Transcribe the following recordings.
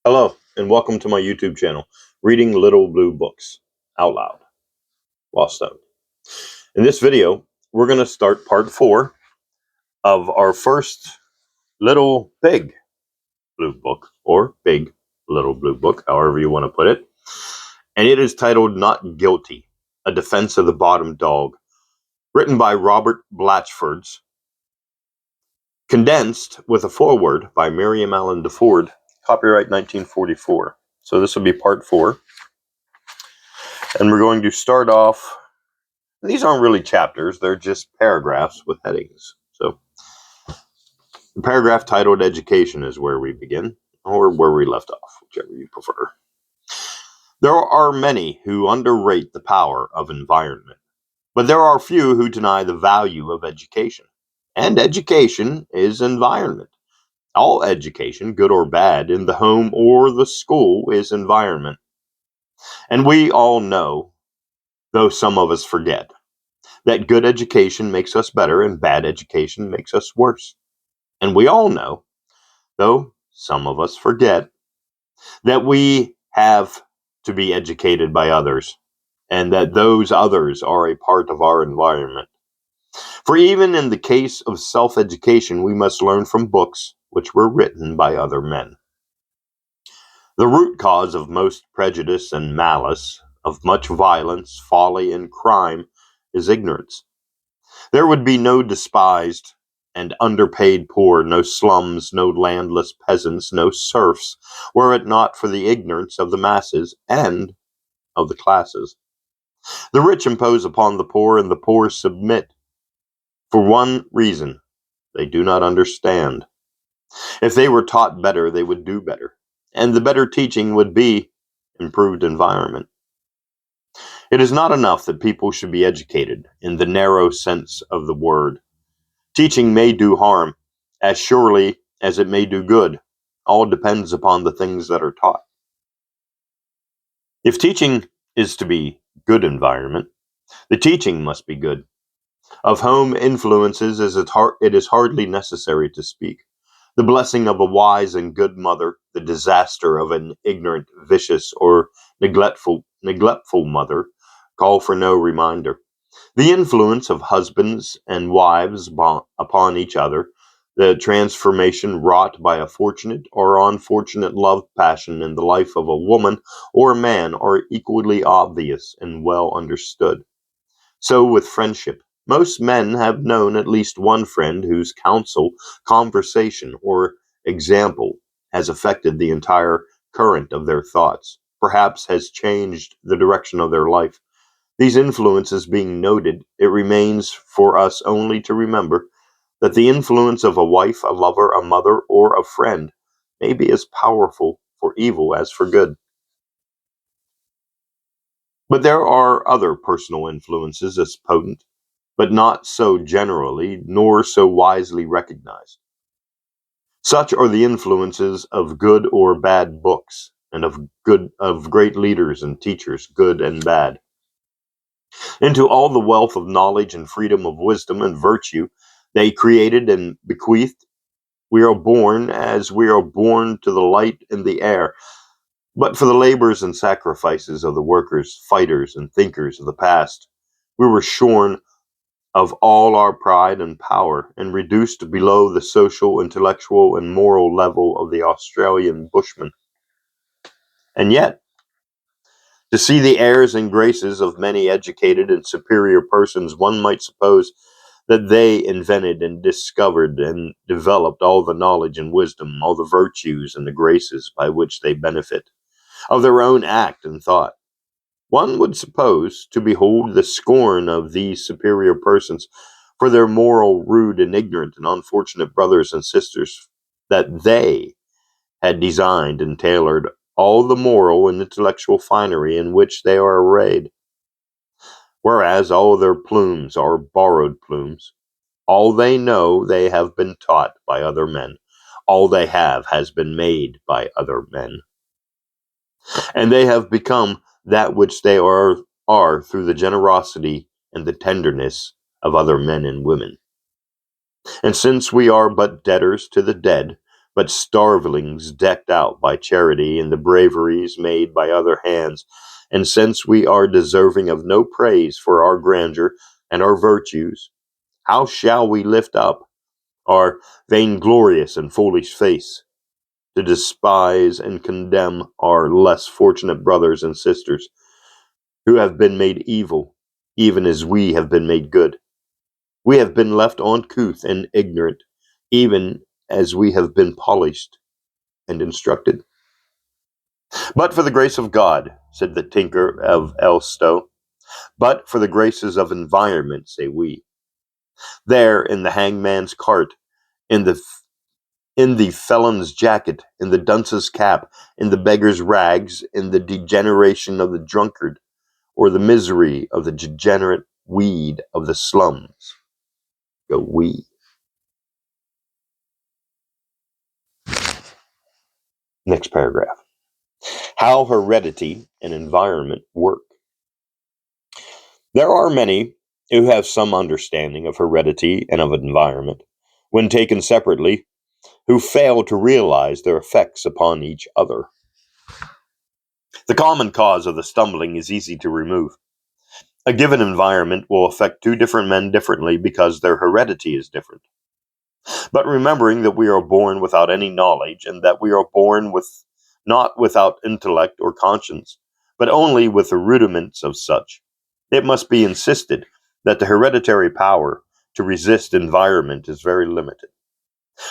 Hello, and welcome to my YouTube channel, Reading Little Blue Books Out Loud while stoned. In this video, we're going to start part 4 of our first Little Big Blue Book, or Big Little Blue Book, however you want to put it. And it is titled Not Guilty, A Defense of the Bottom Dog, written by Robert Blatchfords, condensed with a foreword by Miriam Allen DeFord, copyright 1944. So this will be part 4. And we're going to start off. These aren't really chapters, they're just paragraphs with headings. So, the paragraph titled Education is where we begin, or where we left off, whichever you prefer. There are many who underrate the power of environment, but there are few who deny the value of education. And education is environment. All education, good or bad, in the home or the school is environment. And we all know, though some of us forget, that good education makes us better and bad education makes us worse. And we all know, though some of us forget, that we have to be educated by others, and that those others are a part of our environment. For even in the case of self-education, we must learn from books which were written by other men. The root cause of most prejudice and malice, of much violence, folly, and crime, is ignorance. There would be no despised and underpaid poor, no slums, no landless peasants, no serfs, were it not for the ignorance of the masses and of the classes. The rich impose upon the poor, and the poor submit. For one reason, they do not understand. If they were taught better, they would do better, and the better teaching would be improved environment. It is not enough that people should be educated in the narrow sense of the word. Teaching may do harm, as surely as it may do good. All depends upon the things that are taught. If teaching is to be good environment, the teaching must be good. Of home influences it is hardly necessary to speak. The blessing of a wise and good mother, the disaster of an ignorant, vicious, or neglectful mother call for no reminder. The influence of husbands and wives upon each other, the transformation wrought by a fortunate or unfortunate love passion in the life of a woman or a man are equally obvious and well understood. So with friendship. Most men have known at least one friend whose counsel, conversation, or example has affected the entire current of their thoughts, perhaps has changed the direction of their life. These influences being noted, it remains for us only to remember that the influence of a wife, a lover, a mother, or a friend may be as powerful for evil as for good. But there are other personal influences as potent, but not so generally nor so wisely recognized. Such are the influences of good or bad books, and of great leaders and teachers, good and bad. Into all the wealth of knowledge and freedom of wisdom and virtue they created and bequeathed, we are born as we are born to the light and the air. But for the labors and sacrifices of the workers, fighters, and thinkers of the past, we were shorn of all our pride and power and reduced below the social, intellectual, and moral level of the Australian bushman. And yet, to see the airs and graces of many educated and superior persons, one might suppose that they invented and discovered and developed all the knowledge and wisdom, all the virtues and the graces by which they benefit, of their own act and thought. One would suppose, to behold the scorn of these superior persons for their moral, rude, and ignorant and unfortunate brothers and sisters, that they had designed and tailored all the moral and intellectual finery in which they are arrayed, whereas all their plumes are borrowed plumes. All they know they have been taught by other men. All they have has been made by other men. And they have become that which they are through the generosity and the tenderness of other men and women. And since we are but debtors to the dead, but starvelings decked out by charity and the braveries made by other hands. And since we are deserving of no praise for our grandeur and our virtues, how shall we lift up our vainglorious and foolish face to despise and condemn our less fortunate brothers and sisters who have been made evil, even as we have been made good? We have been left uncouth and ignorant, even as we have been polished and instructed. But for the grace of God, said the tinker of Elstow, but for the graces of environment, say we. There, in the hangman's cart, in the felon's jacket, in the dunce's cap, in the beggar's rags, in the degeneration of the drunkard, or the misery of the degenerate weed of the slums, go we. Next paragraph. How heredity and environment work. There are many who have some understanding of heredity and of environment, when taken separately, who fail to realize their effects upon each other. The common cause of the stumbling is easy to remove. A given environment will affect two different men differently because their heredity is different. But remembering that we are born without any knowledge and that we are born not without intellect or conscience, but only with the rudiments of such, it must be insisted that the hereditary power to resist environment is very limited.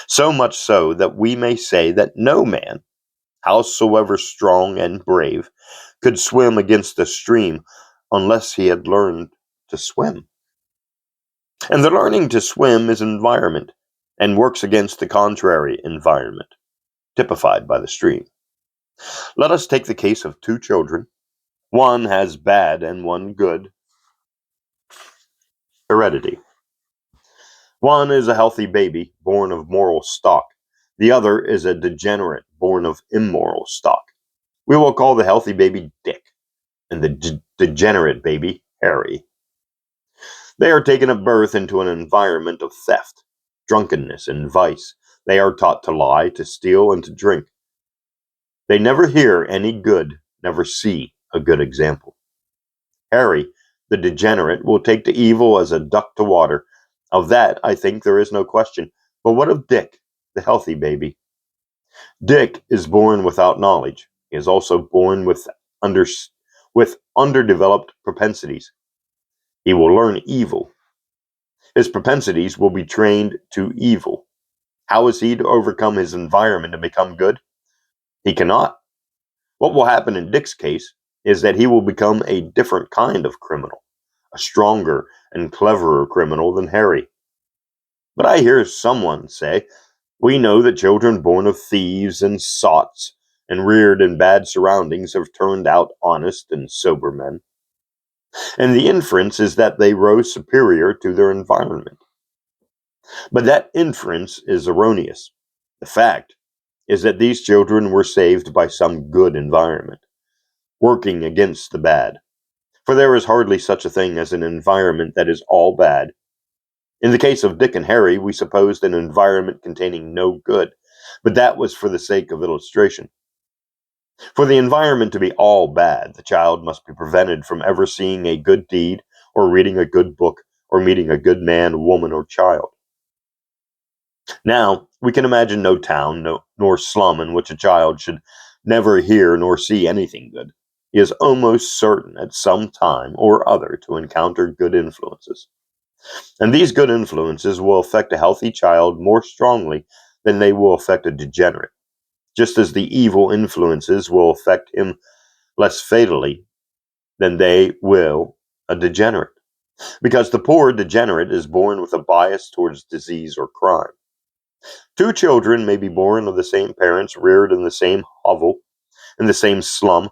So much so that we may say that no man, howsoever strong and brave, could swim against the stream unless he had learned to swim. And the learning to swim is environment, and works against the contrary environment, typified by the stream. Let us take the case of two children. One has bad and one good heredity. One is a healthy baby, born of moral stock. The other is a degenerate, born of immoral stock. We will call the healthy baby Dick, and the degenerate baby Harry. They are taken at birth into an environment of theft, drunkenness, and vice. They are taught to lie, to steal, and to drink. They never hear any good, never see a good example. Harry, the degenerate, will take to evil as a duck to water. Of that, I think there is no question. But what of Dick, the healthy baby? Dick is born without knowledge. He is also born with underdeveloped propensities. He will learn evil. His propensities will be trained to evil. How is he to overcome his environment and become good? He cannot. What will happen in Dick's case is that he will become a different kind of criminal, a stronger and cleverer criminal than Harry. But I hear someone say, we know that children born of thieves and sots and reared in bad surroundings have turned out honest and sober men. And the inference is that they rose superior to their environment. But that inference is erroneous. The fact is that these children were saved by some good environment, working against the bad. For there is hardly such a thing as an environment that is all bad. In the case of Dick and Harry, we supposed an environment containing no good, but that was for the sake of illustration. For the environment to be all bad, the child must be prevented from ever seeing a good deed, or reading a good book, or meeting a good man, woman, or child. Now, we can imagine no town, nor slum in which a child should never hear nor see anything good. He is almost certain at some time or other to encounter good influences. And these good influences will affect a healthy child more strongly than they will affect a degenerate, just as the evil influences will affect him less fatally than they will a degenerate, because the poor degenerate is born with a bias towards disease or crime. Two children may be born of the same parents, reared in the same hovel, in the same slum,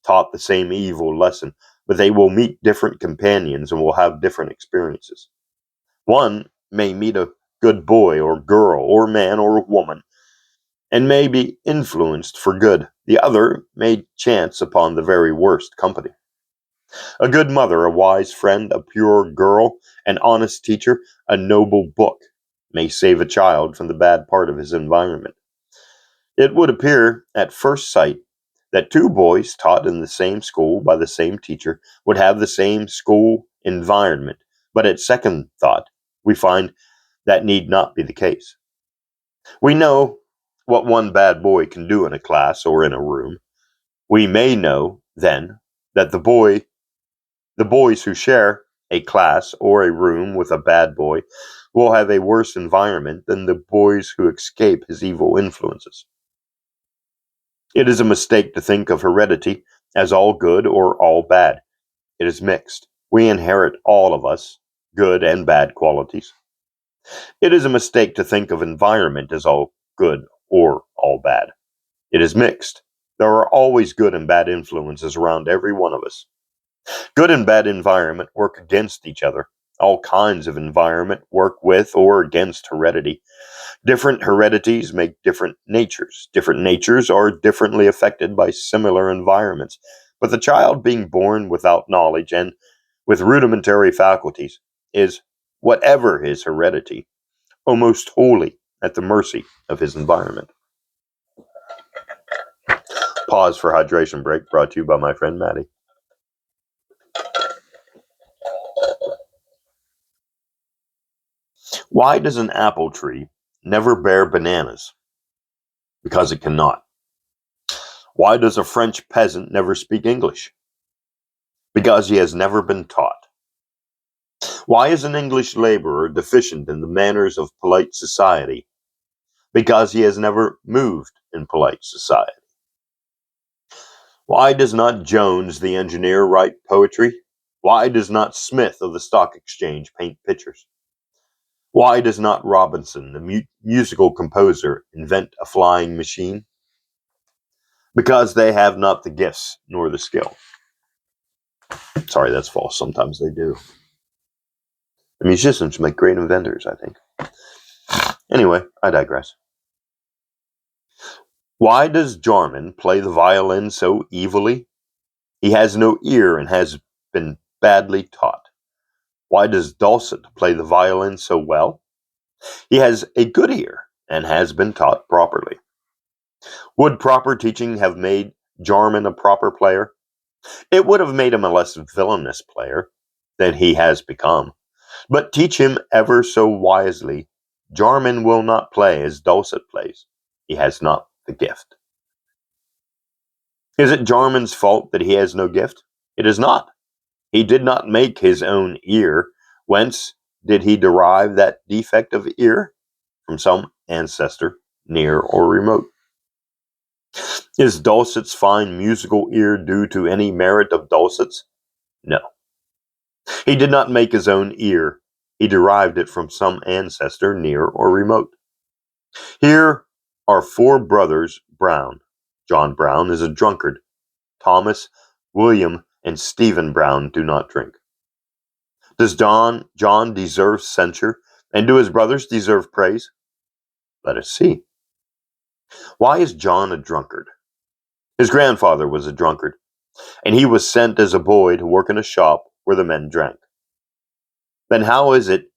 taught the same evil lesson, but they will meet different companions and will have different experiences. One may meet a good boy or girl or man or woman and may be influenced for good. The other may chance upon the very worst company. A good mother, a wise friend, a pure girl, an honest teacher, a noble book may save a child from the bad part of his environment. It would appear at first sight that two boys taught in the same school by the same teacher would have the same school environment, but at second thought, we find that need not be the case. We know what one bad boy can do in a class or in a room. We may know, then, that the boys who share a class or a room with a bad boy will have a worse environment than the boys who escape his evil influences. It is a mistake to think of heredity as all good or all bad. It is mixed. We inherit, all of us, good and bad qualities. It is a mistake to think of environment as all good or all bad. It is mixed. There are always good and bad influences around every one of us. Good and bad environment work against each other. All kinds of environment work with or against heredity. Different heredities make different natures. Different natures are differently affected by similar environments. But the child being born without knowledge and with rudimentary faculties is, whatever his heredity, almost wholly at the mercy of his environment. Pause for hydration break, brought to you by my friend Maddie. Why does an apple tree never bear bananas? Because it cannot. Why does a French peasant never speak English? Because he has never been taught. Why is an English laborer deficient in the manners of polite society? Because he has never moved in polite society. Why does not Jones the engineer write poetry? Why does not Smith of the stock exchange paint pictures? Why does not Robinson, the musical composer, invent a flying machine? Because they have not the gifts nor the skill. Sorry, that's false. Sometimes they do. The musicians make great inventors, I think. Anyway, I digress. Why does Jarman play the violin so evilly? He has no ear and has been badly taught. Why does Dulcet play the violin so well? He has a good ear and has been taught properly. Would proper teaching have made Jarman a proper player? It would have made him a less villainous player than he has become. But teach him ever so wisely, Jarman will not play as Dulcet plays. He has not the gift. Is it Jarman's fault that he has no gift? It is not. He did not make his own ear. Whence did he derive that defect of ear? From some ancestor, near or remote. Is Dulcet's fine musical ear due to any merit of Dulcet's? No. He did not make his own ear. He derived it from some ancestor, near or remote. Here are four brothers Brown. John Brown is a drunkard. Thomas, William, and Stephen Brown do not drink. Does John deserve censure, and do his brothers deserve praise? Let us see. Why is John a drunkard? His grandfather was a drunkard, and he was sent as a boy to work in a shop where the men drank. Then how is it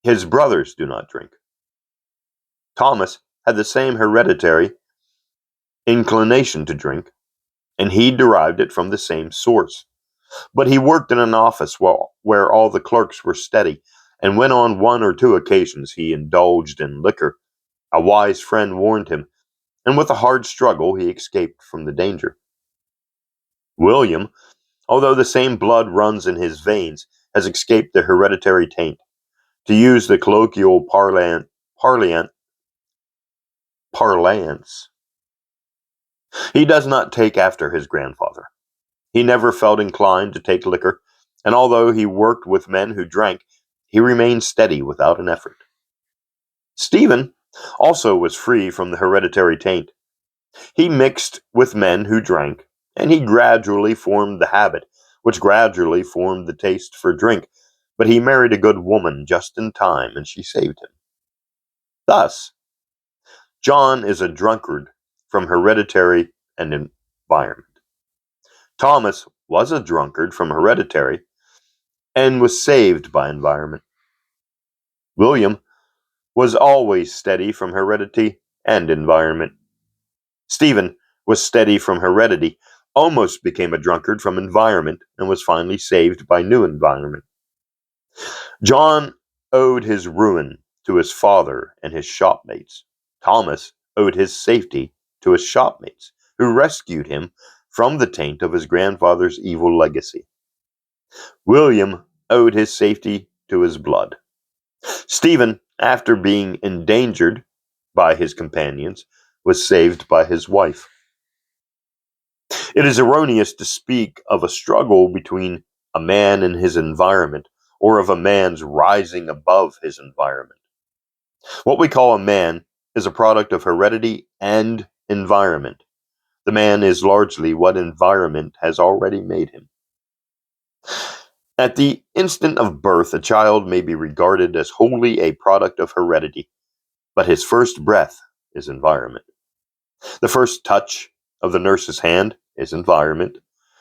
his brothers do not drink? Thomas had the same hereditary inclination to drink, and he derived it from the same source. But he worked in an office where all the clerks were steady, and when on one or two occasions he indulged in liquor, a wise friend warned him, and with a hard struggle he escaped from the danger. William, although the same blood runs in his veins, has escaped the hereditary taint. To use the colloquial parlance, he does not take after his grandfather. He never felt inclined to take liquor, and although he worked with men who drank, he remained steady without an effort. Stephen also was free from the hereditary taint. He mixed with men who drank, and he gradually formed the habit, which gradually formed the taste for drink, but he married a good woman just in time, and she saved him. Thus, John is a drunkard from hereditary and environment. Thomas was a drunkard from hereditary and was saved by environment. William was always steady from heredity and environment. Stephen was steady from heredity, almost became a drunkard from environment, and was finally saved by new environment. John owed his ruin to his father and his shopmates. Thomas owed his safety to his shopmates, who rescued him from the taint of his grandfather's evil legacy. William owed his safety to his blood. Stephen, after being endangered by his companions, was saved by his wife. It is erroneous to speak of a struggle between a man and his environment, or of a man's rising above his environment. What we call a man is a product of heredity and environment. The man is largely what environment has already made him. At the instant of birth, a child may be regarded as wholly a product of heredity, but his first breath is environment. The first touch of the nurse's hand is environment.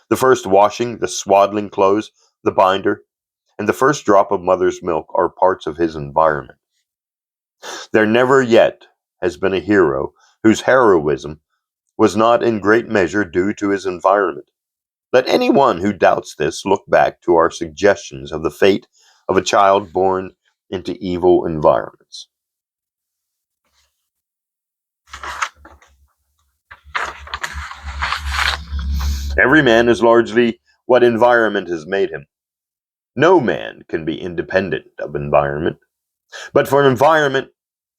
The first washing, the swaddling clothes, the binder, and the first drop of mother's milk are parts of his environment. There never yet has been a hero whose heroism was not in great measure due to his environment. Let anyone who doubts this look back to our suggestions of the fate of a child born into evil environments. Every man is largely what environment has made him. No man can be independent of environment, but for an environment,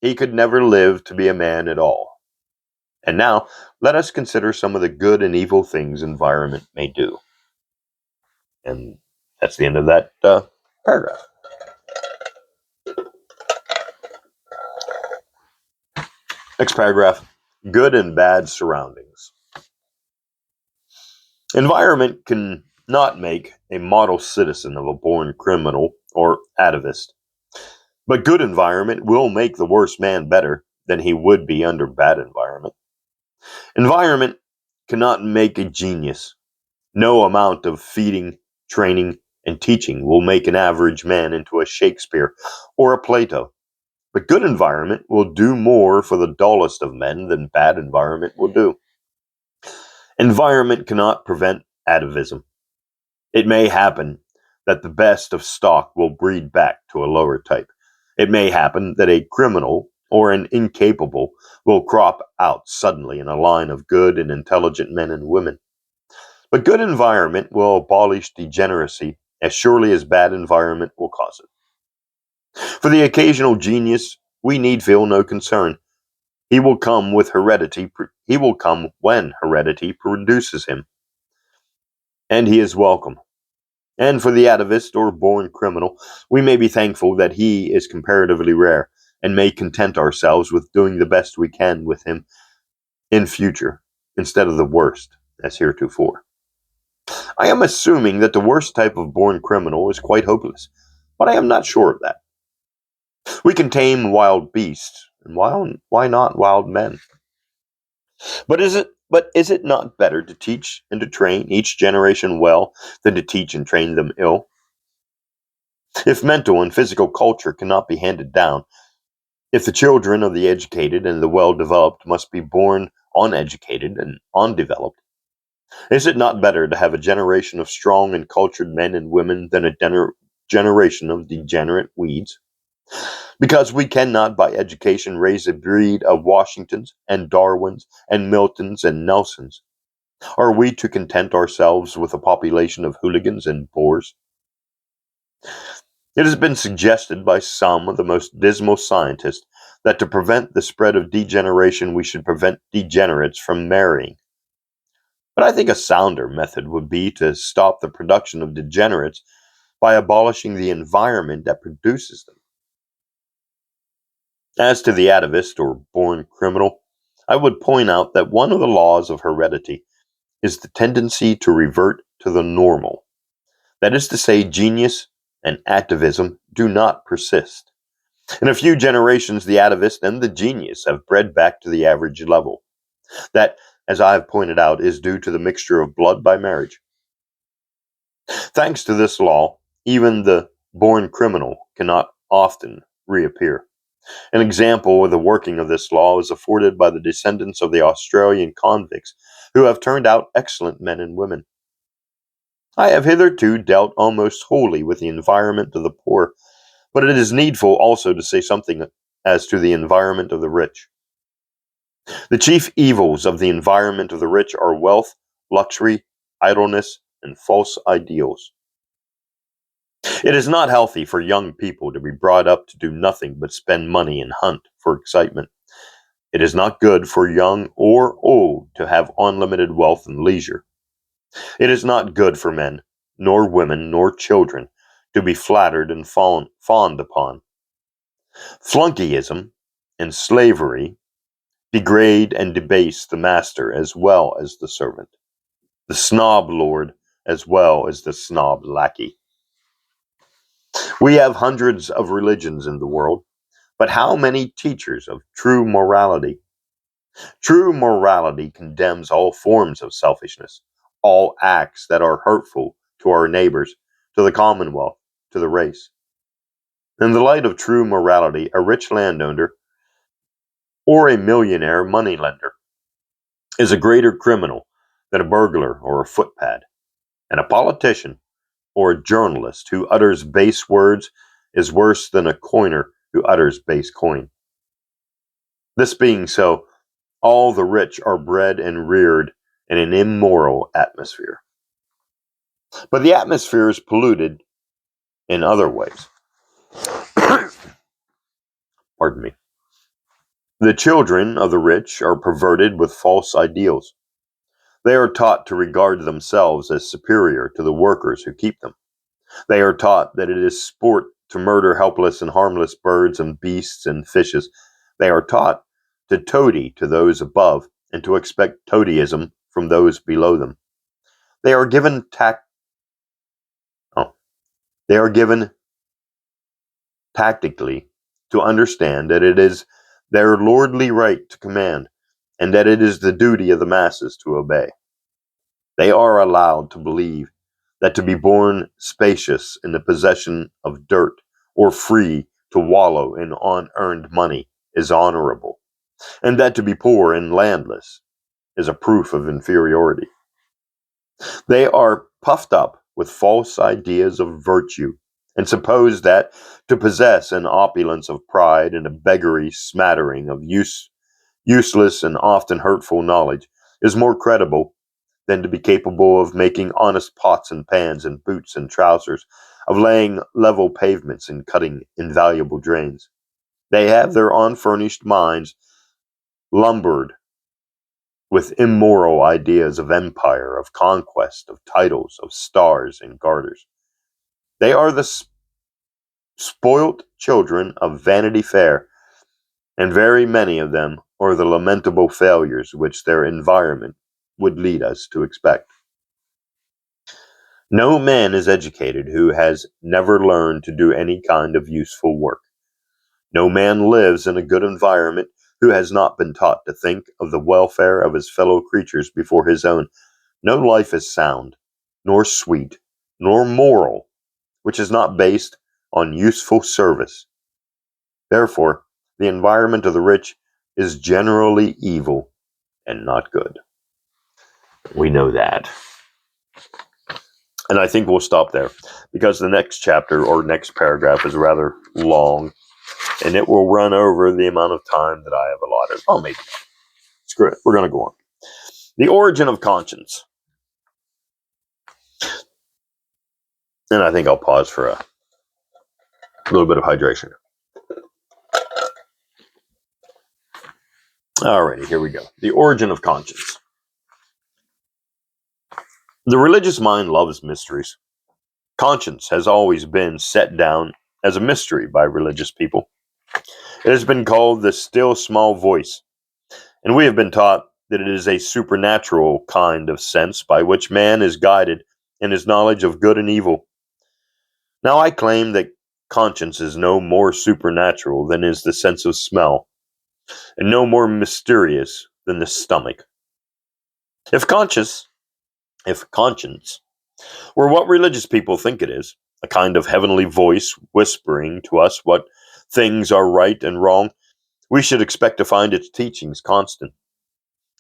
he could never live to be a man at all. And now, let us consider some of the good and evil things environment may do. And that's the end of that paragraph. Next paragraph, good and bad surroundings. Environment can not make a model citizen of a born criminal or atavist, but good environment will make the worst man better than he would be under bad environment. Environment cannot make a genius. No amount of feeding, training, and teaching will make an average man into a Shakespeare or a Plato. But good environment will do more for the dullest of men than bad environment will do. Environment cannot prevent atavism. It may happen that the best of stock will breed back to a lower type. It may happen that a criminal or an incapable will crop out suddenly in a line of good and intelligent men and women. But good environment will abolish degeneracy as surely as bad environment will cause it. For the occasional genius, we need feel no concern. He will come with heredity. He will come when heredity produces him, and he is welcome. And for the atavist or born criminal, we may be thankful that he is comparatively rare, and may content ourselves with doing the best we can with him in future, instead of the worst, as heretofore. I am assuming that the worst type of born criminal is quite hopeless, but I am not sure of that. We can tame wild beasts, and why not wild men? But is it not better to teach and to train each generation well than to teach and train them ill? If mental and physical culture cannot be handed down, if the children of the educated and the well-developed must be born uneducated and undeveloped, is it not better to have a generation of strong and cultured men and women than a generation of degenerate weeds? Because we cannot by education raise a breed of Washingtons and Darwins and Miltons and Nelsons. Are we to content ourselves with a population of hooligans and boors? It has been suggested by some of the most dismal scientists that to prevent the spread of degeneration we should prevent degenerates from marrying. But I think a sounder method would be to stop the production of degenerates by abolishing the environment that produces them. As to the atavist or born criminal, I would point out that one of the laws of heredity is the tendency to revert to the normal. That is to say, genius and atavism do not persist. In a few generations, the atavist and the genius have bred back to the average level. That, as I have pointed out, is due to the mixture of blood by marriage. Thanks to this law, even the born criminal cannot often reappear. An example of the working of this law is afforded by the descendants of the Australian convicts, who have turned out excellent men and women. I have hitherto dealt almost wholly with the environment of the poor, but it is needful also to say something as to the environment of the rich. The chief evils of the environment of the rich are wealth, luxury, idleness, and false ideals. It is not healthy for young people to be brought up to do nothing but spend money and hunt for excitement. It is not good for young or old to have unlimited wealth and leisure. It is not good for men, nor women, nor children to be flattered and fawned upon. Flunkeyism and slavery degrade and debase the master as well as the servant, the snob lord as well as the snob lackey. We have hundreds of religions in the world, but how many teachers of true morality? True morality condemns all forms of selfishness, all acts that are hurtful to our neighbors, to the commonwealth, to the race. In the light of true morality, a rich landowner or a millionaire moneylender is a greater criminal than a burglar or a footpad, and a politician or a journalist who utters base words is worse than a coiner who utters base coin. This being so, all the rich are bred and reared in an immoral atmosphere. But the atmosphere is polluted in other ways. Pardon me. The children of the rich are perverted with false ideals. They are taught to regard themselves as superior to the workers who keep them. They are taught that it is sport to murder helpless and harmless birds and beasts and fishes. They are taught to toady to those above and to expect toadyism from those below them. They are given They are given tactically to understand that it is their lordly right to command, and that it is the duty of the masses to obey. They are allowed to believe that to be born spacious in the possession of dirt or free to wallow in unearned money is honorable, and that to be poor and landless is a proof of inferiority. They are puffed up with false ideas of virtue, and suppose that to possess an opulence of pride and a beggarly smattering of useless and often hurtful knowledge is more credible than to be capable of making honest pots and pans and boots and trousers, of laying level pavements and cutting invaluable drains. They have their unfurnished minds lumbered with immoral ideas of empire, of conquest, of titles, of stars and garters. They are the spoilt children of Vanity Fair, and very many of them are the lamentable failures which their environment would lead us to expect. No man is educated who has never learned to do any kind of useful work. No man lives in a good environment who has not been taught to think of the welfare of his fellow creatures before his own. No life is sound, nor sweet, nor moral, which is not based on useful service. Therefore, the environment of the rich is generally evil and not good. We know that. And I think we'll stop there because the next chapter or next paragraph is rather long and it will run over the amount of time that I have allotted. Oh, maybe. Screw it. We're going to go on. The origin of conscience. And I think I'll pause for a little bit of hydration. Alrighty, here we go. The origin of conscience. The religious mind loves mysteries. Conscience has always been set down as a mystery by religious people. It has been called the still small voice, and we have been taught that it is a supernatural kind of sense by which man is guided in his knowledge of good and evil. Now I claim that conscience is no more supernatural than is the sense of smell, and no more mysterious than the stomach. If conscience were what religious people think it is, a kind of heavenly voice whispering to us what things are right and wrong, we should expect to find its teachings constant.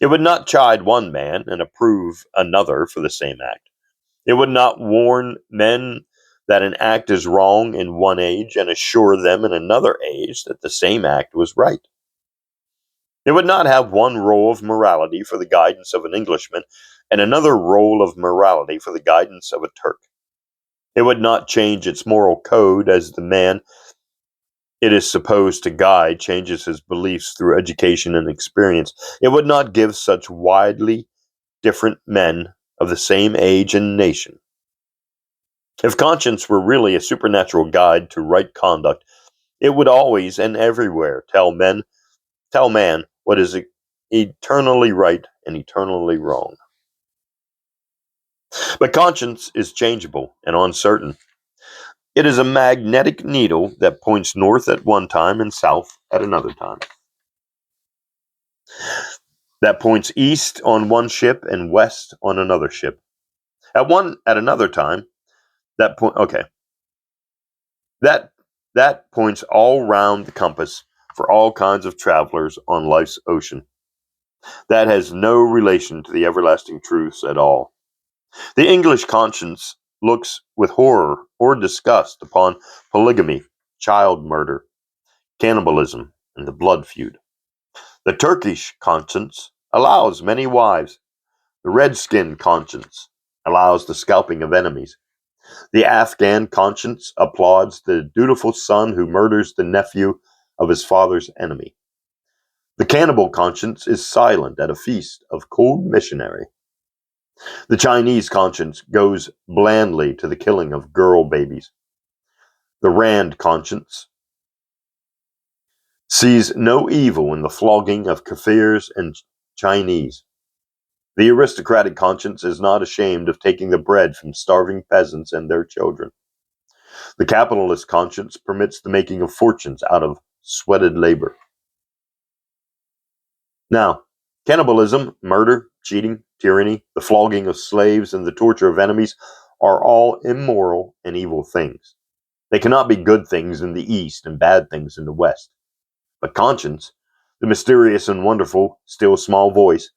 It would not chide one man and approve another for the same act. It would not warn men that an act is wrong in one age and assure them in another age that the same act was right. It would not have one role of morality for the guidance of an Englishman and another role of morality for the guidance of a Turk. It would not change its moral code as the man it is supposed to guide changes his beliefs through education and experience. It would not give such widely different men of the same age and nation. If conscience were really a supernatural guide to right conduct, it would always and everywhere tell man what is eternally right and eternally wrong. But conscience is changeable and uncertain. It is a magnetic needle that points north at one time and south at another time. That points east on one ship and west on another ship. At another time, that point that points all round the compass for all kinds of travelers on life's ocean. That has no relation to the everlasting truths at all. The English conscience looks with horror or disgust upon polygamy, child murder, cannibalism, and the blood feud. The Turkish conscience allows many wives. The redskin conscience allows the scalping of enemies. The Afghan conscience applauds the dutiful son who murders the nephew of his father's enemy. The cannibal conscience is silent at a feast of cold missionary. The Chinese conscience goes blandly to the killing of girl babies. The Rand conscience sees no evil in the flogging of Kafirs and Chinese. The aristocratic conscience is not ashamed of taking the bread from starving peasants and their children. The capitalist conscience permits the making of fortunes out of sweated labor. Now, cannibalism, murder, cheating, tyranny, the flogging of slaves, and the torture of enemies are all immoral and evil things. They cannot be good things in the East and bad things in the West. But conscience, the mysterious and wonderful, still small voice,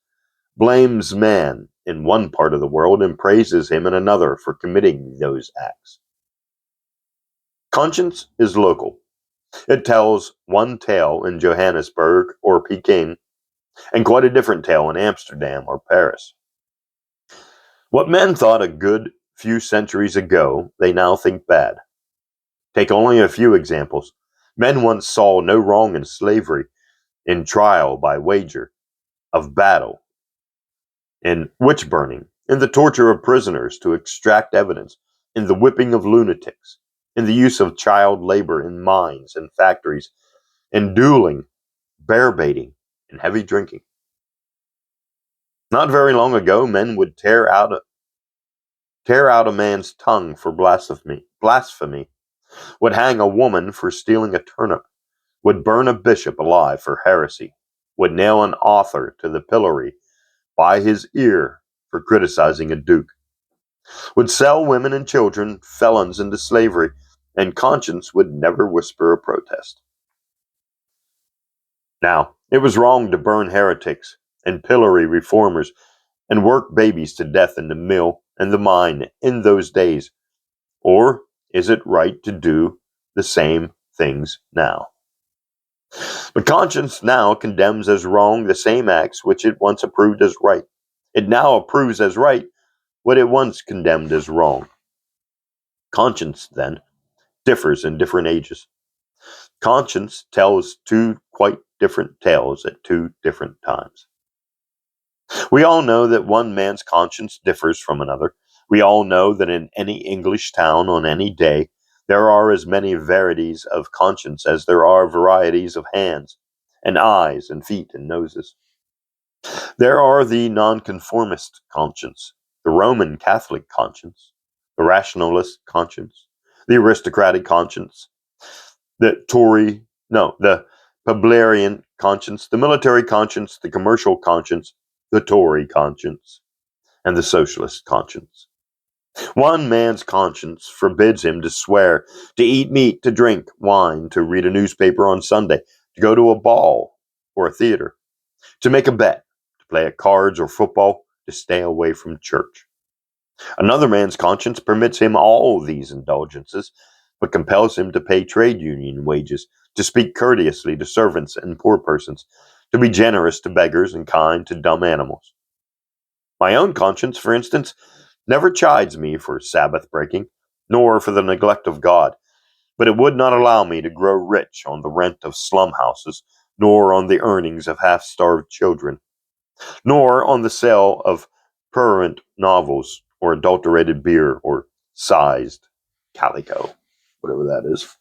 blames man in one part of the world and praises him in another for committing those acts. Conscience is local. It tells one tale in Johannesburg or Peking, and quite a different tale in Amsterdam or Paris. What men thought a good few centuries ago, they now think bad. Take only a few examples. Men once saw no wrong in slavery, in trial by wager, of battle, in witch burning, in the torture of prisoners to extract evidence, in the whipping of lunatics, in the use of child labor in mines and factories, in dueling, bear baiting, and heavy drinking. Not very long ago, men would tear out a man's tongue for blasphemy, would hang a woman for stealing a turnip, would burn a bishop alive for heresy, would nail an author to the pillory by his ear for criticizing a duke, would sell women and children, felons, into slavery, and conscience would never whisper a protest. Now, it was wrong to burn heretics and pillory reformers and work babies to death in the mill and the mine in those days. Or is it right to do the same things now? But conscience now condemns as wrong the same acts which it once approved as right. It now approves as right what it once condemned as wrong. Conscience, then, differs in different ages. Conscience tells two quite different tales at two different times. We all know that one man's conscience differs from another. We all know that in any English town on any day, there are as many varieties of conscience as there are varieties of hands, and eyes, and feet, and noses. There are the nonconformist conscience, the Roman Catholic conscience, the rationalist conscience, the aristocratic conscience, the Publiarian conscience, the military conscience, the commercial conscience, the Tory conscience, and the socialist conscience. One man's conscience forbids him to swear, to eat meat, to drink wine, to read a newspaper on Sunday, to go to a ball or a theater, to make a bet, to play at cards or football, to stay away from church. Another man's conscience permits him all these indulgences, but compels him to pay trade union wages, to speak courteously to servants and poor persons, to be generous to beggars and kind to dumb animals. My own conscience, for instance, never chides me for Sabbath breaking, nor for the neglect of God, but it would not allow me to grow rich on the rent of slum houses, nor on the earnings of half-starved children, nor on the sale of prurient novels, or adulterated beer, or sized calico, whatever that is.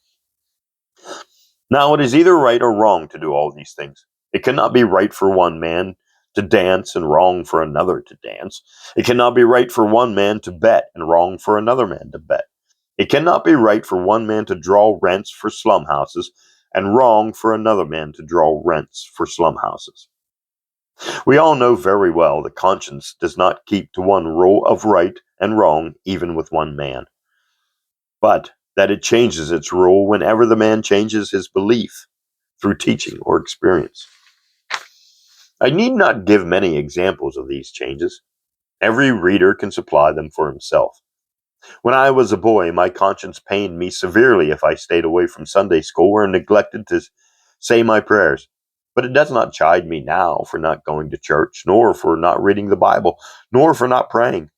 Now, it is either right or wrong to do all these things. It cannot be right for one man to dance and wrong for another to dance. It cannot be right for one man to bet and wrong for another man to bet. It cannot be right for one man to draw rents for slum houses and wrong for another man to draw rents for slum houses. We all know very well that conscience does not keep to one rule of right and wrong even with one man, but that it changes its rule whenever the man changes his belief through teaching or experience. I need not give many examples of these changes. Every reader can supply them for himself. When I was a boy, my conscience pained me severely if I stayed away from Sunday school or neglected to say my prayers. But it does not chide me now for not going to church, nor for not reading the Bible, nor for not praying.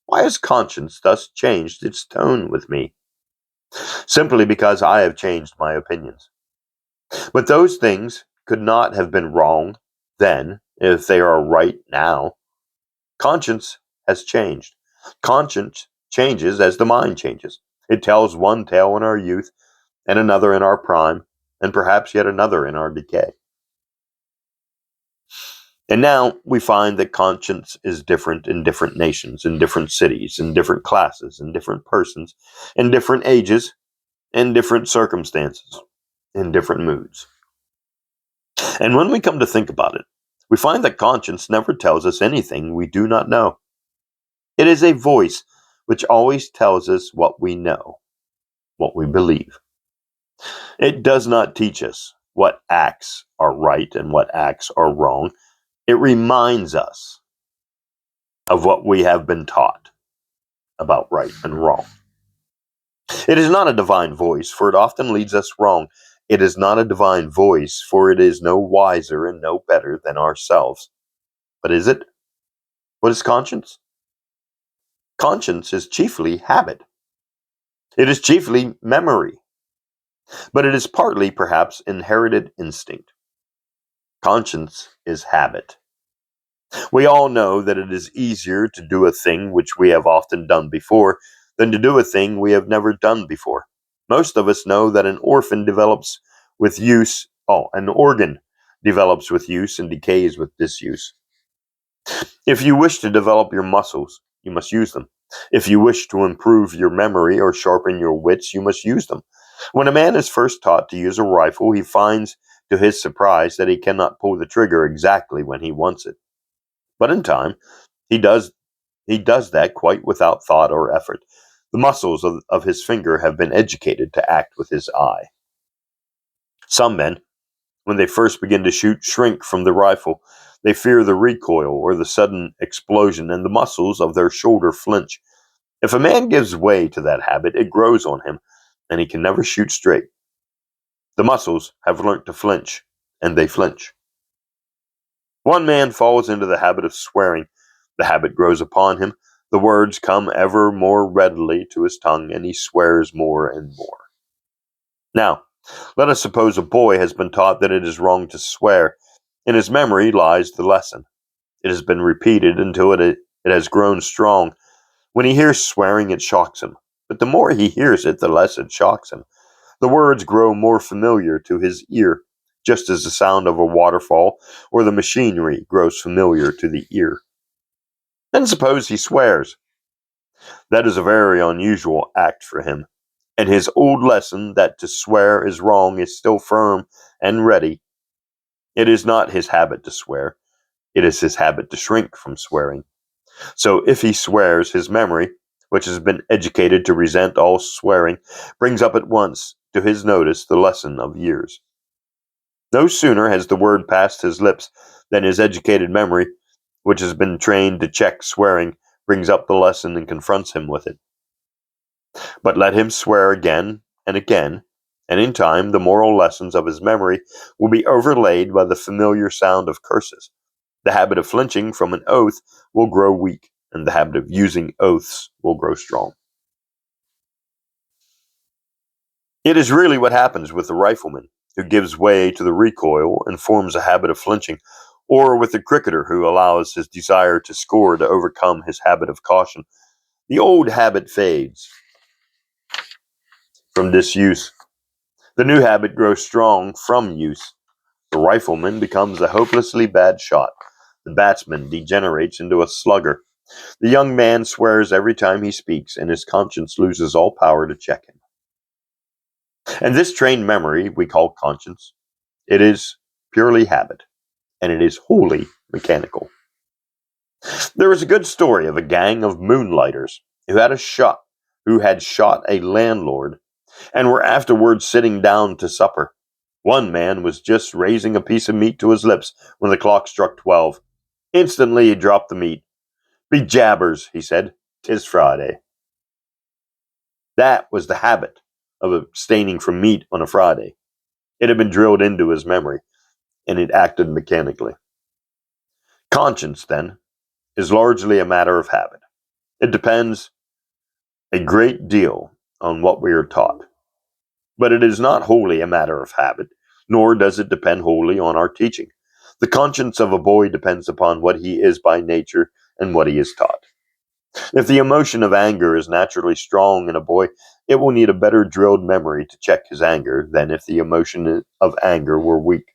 Why has conscience thus changed its tone with me? Simply because I have changed my opinions. But those things could not have been wrong then if they are right now. Conscience has changed. Conscience changes as the mind changes. It tells one tale in our youth, and another in our prime, and perhaps yet another in our decay. And now we find that conscience is different in different nations, in different cities, in different classes, in different persons, in different ages, in different circumstances, in different moods. And when we come to think about it, we find that conscience never tells us anything we do not know. It is a voice which always tells us what we know, what we believe. It does not teach us what acts are right and what acts are wrong. It reminds us of what we have been taught about right and wrong. It is not a divine voice, for it often leads us wrong. It is not a divine voice, for it is no wiser and no better than ourselves. But is it? What is conscience? Conscience is chiefly habit. It is chiefly memory. But it is partly, perhaps, inherited instinct. Conscience is habit. We all know that it is easier to do a thing which we have often done before than to do a thing we have never done before. Most of us know that an organ develops with use and decays with disuse. If you wish to develop your muscles, you must use them. If you wish to improve your memory or sharpen your wits, you must use them. When a man is first taught to use a rifle, he finds to his surprise that he cannot pull the trigger exactly when he wants it. But in time, he does that quite without thought or effort. The muscles of his finger have been educated to act with his eye. Some men, when they first begin to shoot, shrink from the rifle. They fear the recoil or the sudden explosion, and the muscles of their shoulder flinch. If a man gives way to that habit, it grows on him, and he can never shoot straight. The muscles have learnt to flinch, and they flinch. One man falls into the habit of swearing. The habit grows upon him. The words come ever more readily to his tongue, and he swears more and more. Now, let us suppose a boy has been taught that it is wrong to swear. In his memory lies the lesson. It has been repeated until it has grown strong. When he hears swearing, it shocks him. But the more he hears it, the less it shocks him. The words grow more familiar to his ear, just as the sound of a waterfall or the machinery grows familiar to the ear. Then suppose he swears. That is a very unusual act for him, and his old lesson that to swear is wrong is still firm and ready. It is not his habit to swear. It is his habit to shrink from swearing. So if he swears, his memory, which has been educated to resent all swearing, brings up at once to his notice the lesson of years. No sooner has the word passed his lips than his educated memory, which has been trained to check swearing, brings up the lesson and confronts him with it. But let him swear again and again, and in time the moral lessons of his memory will be overlaid by the familiar sound of curses. The habit of flinching from an oath will grow weak, and the habit of using oaths will grow strong. It is really what happens with the rifleman who gives way to the recoil and forms a habit of flinching, or with the cricketer who allows his desire to score to overcome his habit of caution. The old habit fades from disuse. The new habit grows strong from use. The rifleman becomes a hopelessly bad shot. The batsman degenerates into a slugger. The young man swears every time he speaks, and his conscience loses all power to check him. And this trained memory we call conscience. It is purely habit, and it is wholly mechanical. There is a good story of a gang of moonlighters who had shot a landlord and were afterwards sitting down to supper. One man was just raising a piece of meat to his lips when the clock struck 12. Instantly he dropped the meat. "Be jabbers," he said, "'tis Friday." That was the habit of abstaining from meat on a Friday. It had been drilled into his memory, and it acted mechanically. Conscience, then, is largely a matter of habit. It depends a great deal on what we are taught. But it is not wholly a matter of habit, nor does it depend wholly on our teaching. The conscience of a boy depends upon what he is by nature and what he is taught. If the emotion of anger is naturally strong in a boy, it will need a better drilled memory to check his anger than if the emotion of anger were weak.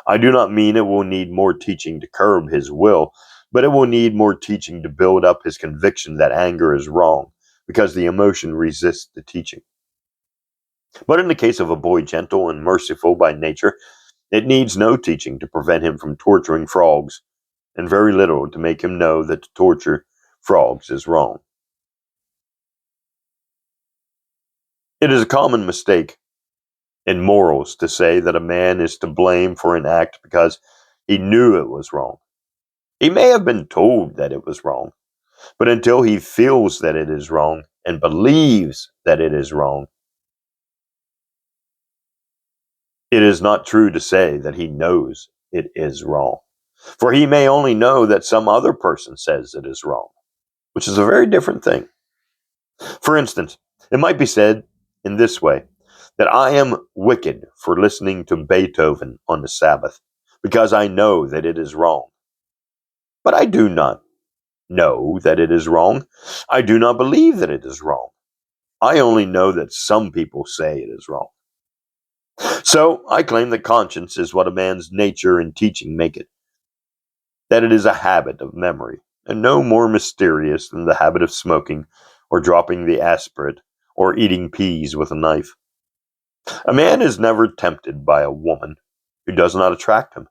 I do not mean it will need more teaching to curb his will, but it will need more teaching to build up his conviction that anger is wrong, because the emotion resists the teaching. But in the case of a boy gentle and merciful by nature, it needs no teaching to prevent him from torturing frogs, and very little to make him know that to torture frogs is wrong. It is a common mistake in morals to say that a man is to blame for an act because he knew it was wrong. He may have been told that it was wrong, but until he feels that it is wrong and believes that it is wrong, it is not true to say that he knows it is wrong. For he may only know that some other person says it is wrong, which is a very different thing. For instance, it might be said in this way, that I am wicked for listening to Beethoven on the Sabbath, because I know that it is wrong. But I do not know that it is wrong. I do not believe that it is wrong. I only know that some people say it is wrong. So I claim that conscience is what a man's nature and teaching make it. That it is a habit of memory, and no more mysterious than the habit of smoking, or dropping the aspirate, or eating peas with a knife. A man is never tempted by a woman who does not attract him.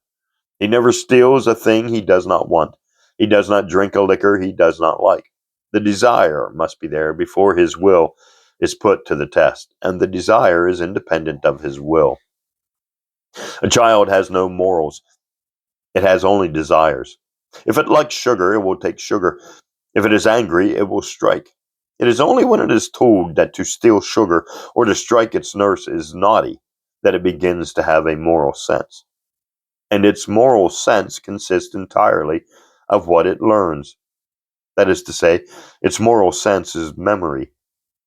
He never steals a thing he does not want. He does not drink a liquor he does not like. The desire must be there before his will is put to the test, and the desire is independent of his will. A child has no morals. It has only desires. If it likes sugar, it will take sugar. If it is angry, it will strike. It is only when it is told that to steal sugar or to strike its nurse is naughty that it begins to have a moral sense. And its moral sense consists entirely of what it learns. That is to say, its moral sense is memory,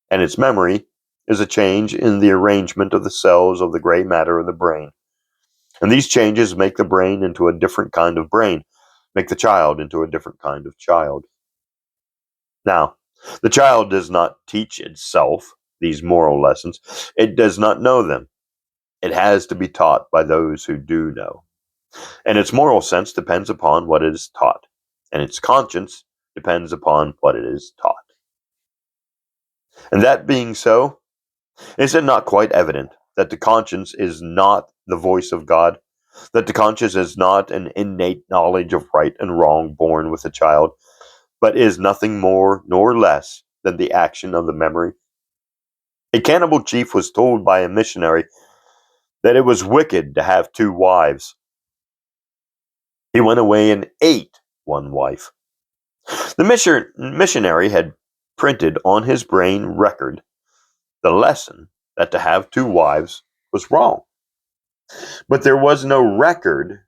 and its memory is a change in the arrangement of the cells of the gray matter of the brain. And these changes make the brain into a different kind of brain, make the child into a different kind of child. Now, the child does not teach itself these moral lessons. It does not know them. It has to be taught by those who do know. And its moral sense depends upon what it is taught, and its conscience depends upon what it is taught. And that being so, is it not quite evident that the conscience is not the voice of God? That the conscience is not an innate knowledge of right and wrong born with a child, but is nothing more nor less than the action of the memory. A cannibal chief was told by a missionary that it was wicked to have two wives. He went away and ate one wife. The missionary had printed on his brain record the lesson that to have two wives was wrong. But there was no record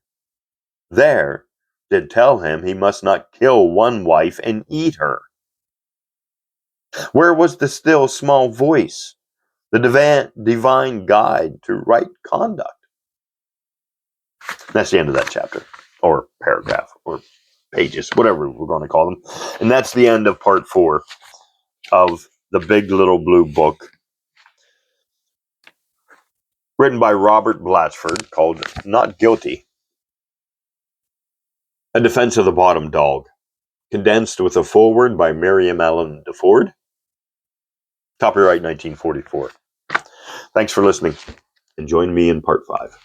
there to tell him he must not kill one wife and eat her. Where was the still small voice, the divine guide to right conduct? That's the end of that chapter, or paragraph, or pages, whatever we're going to call them. And that's the end of part 4 of The Big Little Blue Book, written by Robert Blatchford, called Not Guilty, A Defense of the Bottom Dog, condensed with a foreword by Miriam Allen DeFord, copyright 1944. Thanks for listening, and join me in part 5.